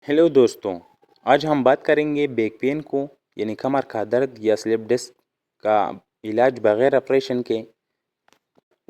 Hello दोस्तों, आज हम बात करेंगे बैक पेन को यानी कमर का दर्द या स्लिप डिस्क का इलाज बगैर ऑपरेशन के।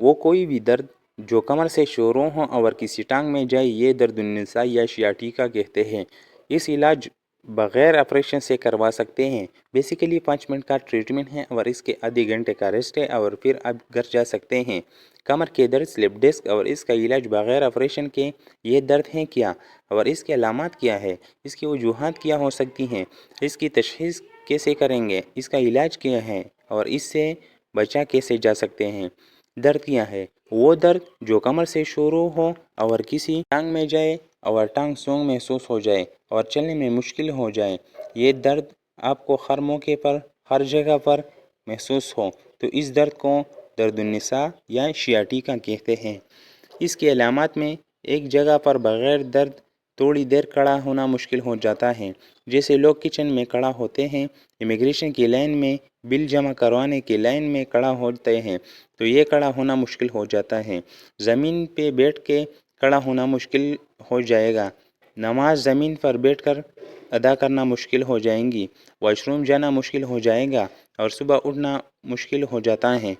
वो कोई भी दर्द जो कमर से शुरू हो और किसी टांग में जाए, ये दर्द या शियाटिका कहते हैं। इस इलाज बगैर ऑपरेशन से करवा सकते हैं। बेसिकली 5 मिनट का ट्रीटमेंट है और इसके आधे घंटे का रेस्ट है और फिर आप घर जा सकते हैं। कमर के दर्द, स्लिप डिस्क और इसका इलाज बगैर ऑपरेशन के, ये दर्द हैं क्या और इसके अलामात क्या है, इसकी वजूहात क्या हो सकती हैं, इसकी तशख़ीस कैसे करेंगे, इसका इलाज क्या है और इससे बचा कैसे जा सकते हैं। दर्द क्या है? वो दर्द जो कमर से शुरू हो और किसी टांग में जाए और टांग सोंग महसूस हो जाए और चलने में मुश्किल हो जाए। ये दर्द आपको हर मौके पर, हर जगह पर महसूस हो तो इस दर्द को दर्द-उन-निसा या शियाटिका कहते हैं। इसकी अलामात में एक जगह पर बगैर दर्द थोड़ी देर खड़ा होना मुश्किल हो जाता है। जैसे लोग किचन में खड़ा होते हैं, इमिग्रेशन की लाइन में, बिल जमा करवाने की लाइन में खड़ा होते हैं तो ये खड़ा होना मुश्किल हो जाता है। ज़मीन पे बैठ के खड़ा होना मुश्किल हो जाएगा। नमाज ज़मीन पर बैठकर अदा करना मुश्किल हो जाएंगी। वॉशरूम जाना मुश्किल हो जाएगा और सुबह उठना मुश्किल हो जाता है।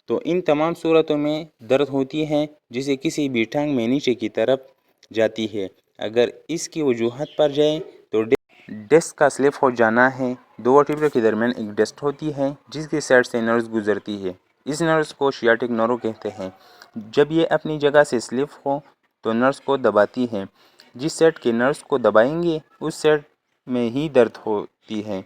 तो इन तमाम सूरतों में दर्द होती है जिसे किसी भी टांग में नीचे की तरफ जाती है। अगर इसकी वजूहत पर जाए तो डिस्क का स्लिप हो जाना है। दो वर्टिब्रा के दरमियान एक डिस्क होती है जिसकी साइड से नर्व्स गुजरती है। इस नर्व्स को शियाटिक नर्व कहते हैं। जब ये अपनी जगह से स्लिप हो तो नर्व्स को दबाती है। जिस सेट के नर्व्स को दबाएंगे उस सेट में ही दर्द होती है।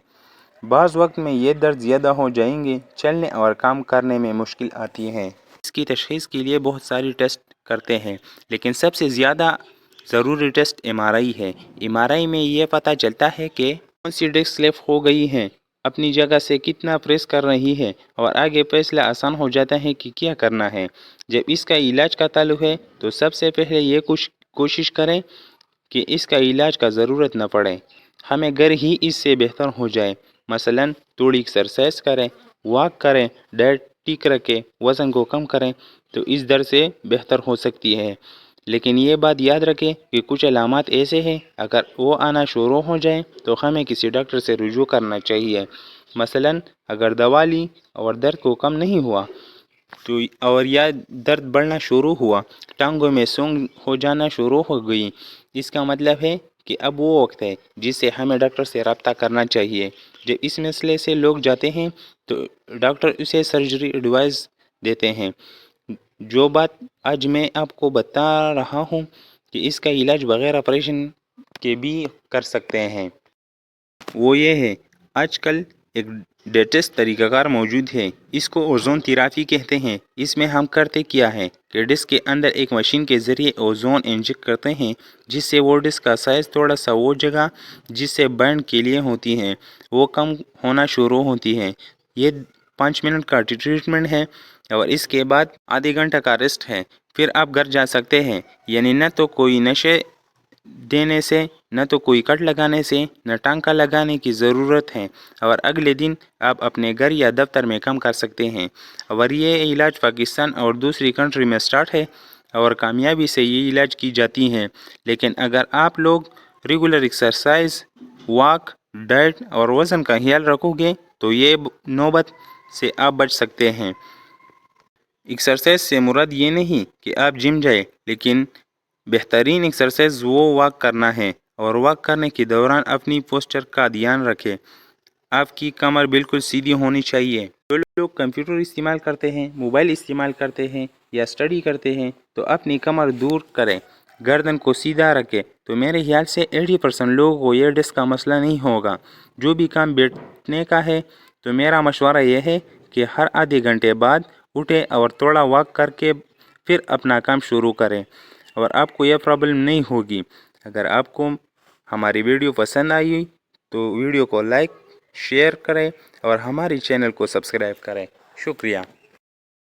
बाज़ वक्त में ये दर्द ज़्यादा हो जाएंगे, चलने और काम करने में मुश्किल आती है। इसकी तशख़ीस के लिए बहुत सारी टेस्ट करते हैं, लेकिन सबसे ज़्यादा ज़रूरी टेस्ट MRI है। MRI में ये पता चलता है कि कौन सी डिस्क स्लिप हो गई है, अपनी जगह से कितना प्रेस कर रही है और आगे फैसला आसान हो जाता है कि क्या करना है। जब इसका इलाज का ताल्लुक है तो सबसे पहले ये कोशिश करें कि इसका इलाज का ज़रूरत न पड़े, हमें घर ही इससे बेहतर हो जाए। मसलन थोड़ी एक्सरसाइज करें, वॉक करें, डाइट ठीक रखें, वज़न को कम करें तो इस दर्द से बेहतर हो सकती है। लेकिन ये बात याद रखें कि कुछ अलामात ऐसे हैं, अगर वो आना शुरू हो जाए तो हमें किसी डॉक्टर से रुजू करना चाहिए। मसलन अगर दवा ली और दर्द को कम नहीं हुआ तो और या दर्द बढ़ना शुरू हुआ, टांगों में सूंग हो जाना शुरू हो गई, इसका मतलब है कि अब वो वक्त है जिससे हमें डॉक्टर से रब्ता करना चाहिए। जब इस मसले से लोग जाते हैं तो डॉक्टर उसे सर्जरी एडवाइस देते हैं। जो बात आज मैं आपको बता रहा हूँ कि इसका इलाज बगैर ऑपरेशन के भी कर सकते हैं, वो ये है, आजकल एक लेटेस्ट तरीक़ाकार मौजूद है। इसको ओज़ोन थेरेपी कहते हैं। इसमें हम करते क्या है कि डिस्क के अंदर एक मशीन के ज़रिए ओज़ोन इंजेक्ट करते हैं जिससे वो डिस्क का साइज़ थोड़ा सा, वो जगह जिससे बर्न के लिए होती हैं वो कम होना शुरू होती है। ये 5 मिनट का ट्रीटमेंट है और इसके बाद आधे घंटे का रेस्ट है। फिर आप घर जा सकते हैं। यानी न तो कोई नशे देने से, न तो कोई कट लगाने से, न टांका लगाने की ज़रूरत है और अगले दिन आप अपने घर या दफ्तर में काम कर सकते हैं। और ये इलाज पाकिस्तान और दूसरी कंट्री में स्टार्ट है और कामयाबी से ये इलाज की जाती हैं। लेकिन अगर आप लोग रेगुलर एक्सरसाइज, वॉक, डाइट और वज़न का ख्याल रखोगे तो ये नौबत से आप बच सकते हैं। एक्सरसाइज से मुराद ये नहीं कि आप जिम जाए, लेकिन बेहतरीन एक्सरसाइज वो वॉक करना है और वॉक करने के दौरान अपनी पोस्चर का ध्यान रखें। आपकी कमर बिल्कुल सीधी होनी चाहिए। जो लोग कंप्यूटर इस्तेमाल करते हैं, मोबाइल इस्तेमाल करते हैं या स्टडी करते हैं तो अपनी कमर दूर करें, गर्दन को सीधा रखें तो मेरे ख्याल से 80% लोगों को ये डिस्क का मसला नहीं होगा। जो भी काम बैठने का है तो मेरा मशवरा यह है कि हर आधे घंटे बाद उठें और थोड़ा वॉक करके फिर अपना काम शुरू करें और आपको यह प्रॉब्लम नहीं होगी। अगर आपको हमारी वीडियो पसंद आई तो वीडियो को लाइक, शेयर करें और हमारी चैनल को सब्सक्राइब करें। शुक्रिया।